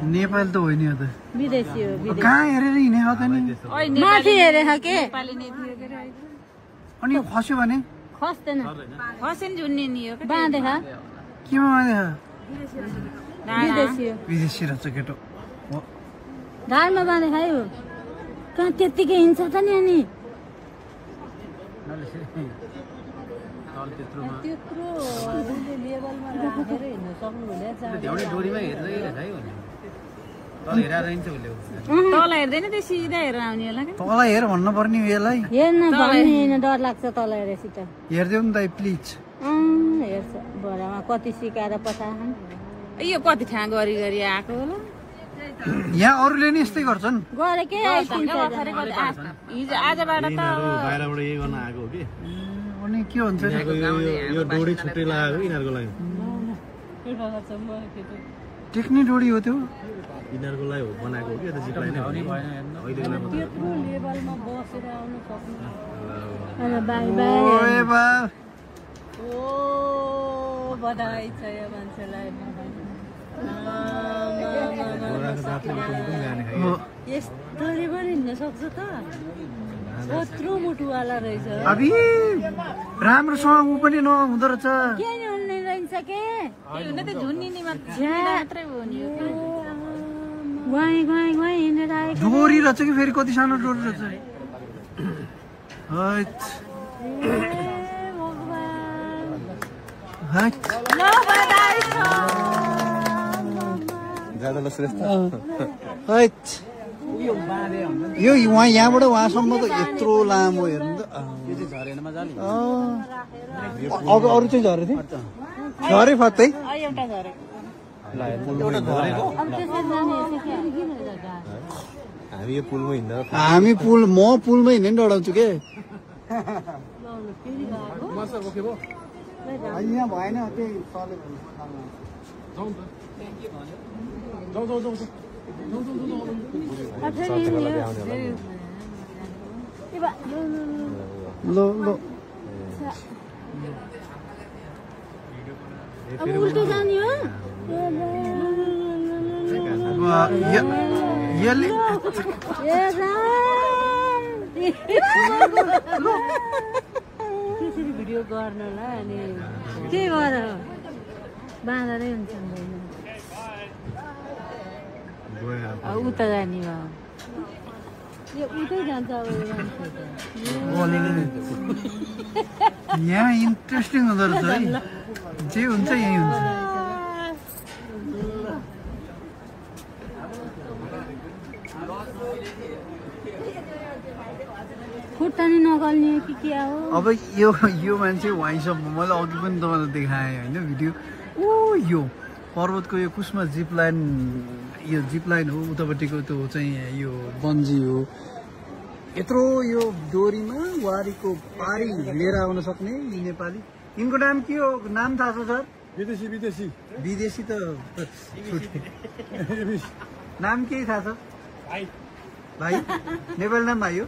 नेपाल त होइन यो त विदेशी हो कहाँ हेरेर हिँडे हो त नि माथि हेरे के अनि खस्यो भने खस्दैन खसेन झुन्ने नि हो बाँधे खा केमा बाँधे विदेशी हो विदेशी रहेछ केटो ढाडमा बाँधे खायो कहाँ त्यत्तिकै हिँड्छ त नि अनि त्यत्रो लेभलमा राखेर हिँड्न सक्नु तल हेर्दैन त्यो सिधा हेरेर आउने होला कि तल हेर भन्नु पर्ने यसलाई हेर्न भन्ने डर लाग्छ तल हेरेपछि त हेरिदेऊ नि त प्लिज हेर्छ बडामा कति सिकाएर पठाएछन् यो कति ठाउँ गरी गरी आएको होला यहाँ अरूले नि यस्तै गर्छन् गरेकै हिजो आजबाट त बाहिरबाट यही गर्न आएको हो कि अनि के हुन्छ यो डोरी छुट्टै लगाएको यिनीहरूको लागि टेक्ने डोरी हो त्यो यिनीहरूको लागि हो बनाएको हो कि यो त जिपलाइन हो नि त्यत्रो लेभलमा बसेर आउनु सक्नु बाई ओए बा ओ बधाई छ यो मान्छेलाई यस्तरी पनि हिँड्न सक्छ त कत्रो मुटुवाला रहेछ अबि राम्रोसँग ऊ पनि नहुँदो रहेछ के नि हुने रहेछ के त्यो झुन्निनी मात्रै हो नि गुवाई गुवाई गुवाई हिँडेर आएको डोरी रहेछ कि फेरि कति सानो डोरी रहेछ यो यहाँबाट उहाँसम्म त यत्रो लामो हेर्नु त अब अरू चाहिँ झरे थियो झरे फत्तै हामी यो पुलमा हिँड्दा हामी पुल म पुलमै हिँड्ने डराउँछु के यहाँ भएन त्यही लो लो उल्टो जाने हो त्यसरी भिडियो गर्नलाई अनि के गर बाँधरै हुन्छ उता जाने भयो यो उतै जान्छ अब यहाँ इन्ट्रेस्टिङ हुँदो रहेछ है जे हुन्छ यही हुन्छ खुट्टा नि नगल्ने कि के हो अब यो मान्छे वाइसम्म मैले अघि पनि तपाईँलाई देखाएँ होइन भिडियो ओ यो पर्वतको यो कुसमा जिप लाइन हो उतापट्टिको त्यो चाहिँ यो बन्जी हो यत्रो यो डोरीमा वारीको पारी हिँडेर आउन सक्ने यी नेपाली यिनको नाम के हो नाम थाहा छ सर विदेशी विदेशी विदेशी त नाम के थाहा छ भाइ नेपाली नाम भाइ हो